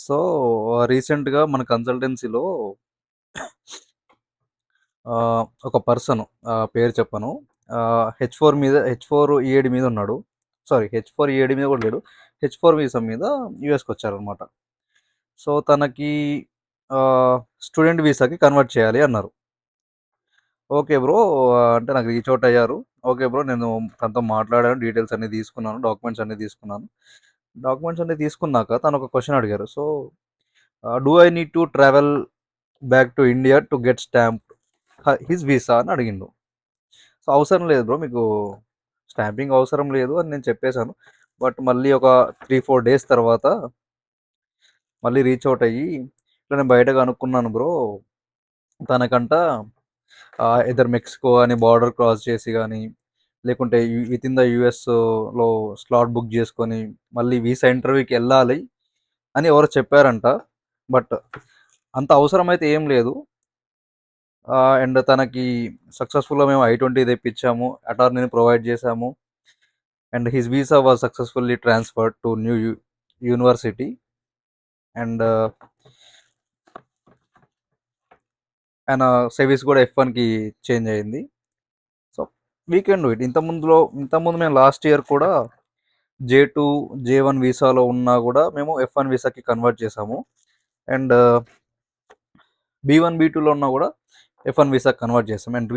So, రీసెంట్‌గా మన కన్సల్టెన్సీలో ఒక పర్సన్ పేరు చెప్పను. హెచ్4 ఈఏడీ మీద ఉన్నాడు. సారీ, హెచ్4 ఈఏడీ మీద కూడా లేడు. హెచ్4 వీసా మీద యూఎస్‌కొచ్చారనమాట. సో, తనకి స్టూడెంట్ వీసాకి కన్వర్ట్ చేయాలి అన్నారు. Okay bro. అంటే నాకు రీచ్ ఔట్ అయ్యారు. ఓకే బ్రో, నేను తనతో మాట్లాడాను. డీటెయిల్స్ అన్నీ తీసుకున్నాను. డాక్యుమెంట్స్ అన్నీ తీసుకున్నాను. డాక్యుమెంట్స్ అన్నీ తీసుకున్నాక తను ఒక క్వెషన్ అడిగారు. So, do I need to travel back to India to get stamp his visa అని అడిగిండు. సో, అవసరం లేదు బ్రో, మీకు స్టాంపింగ్ అవసరం లేదు అని నేను చెప్పేశాను. బట్ మళ్ళీ ఒక 3-4 డేస్ తర్వాత మళ్ళీ రీచ్ అవుట్ అయ్యి, ఇట్లా నేను బయట కనుక్కున్నాను బ్రో, తనకంట ఇద్దరు మెక్సికో అని బార్డర్ క్రాస్ చేసి కానీ, లేకుంటే విత్ ఇన్ ద యూఎస్లో స్లాట్ బుక్ చేసుకొని మళ్ళీ వీసా ఇంటర్వ్యూకి వెళ్ళాలి అని ఎవరో చెప్పారంట. బట్ అంత అవసరం అయితే ఏం లేదు. అండ్ తనకి సక్సెస్ఫుల్గా మేము I-20 తెప్పించాము, అటార్నీని ప్రొవైడ్ చేశాము. And his visa was successfully transferred to new university. And ఆయన సర్వీస్ కూడా F1కి చేంజ్ అయింది. So we can do it. ఇంతకుముందు మేము లాస్ట్ ఇయర్ కూడా J2 J1 వీసాలో ఉన్నా కూడా మేము F1 వీసాకి కన్వర్ట్ చేసాము. అండ్ B1 B2లో ఉన్నా కూడా F1 వీసాకి కన్వర్ట్ చేసాము. అండ్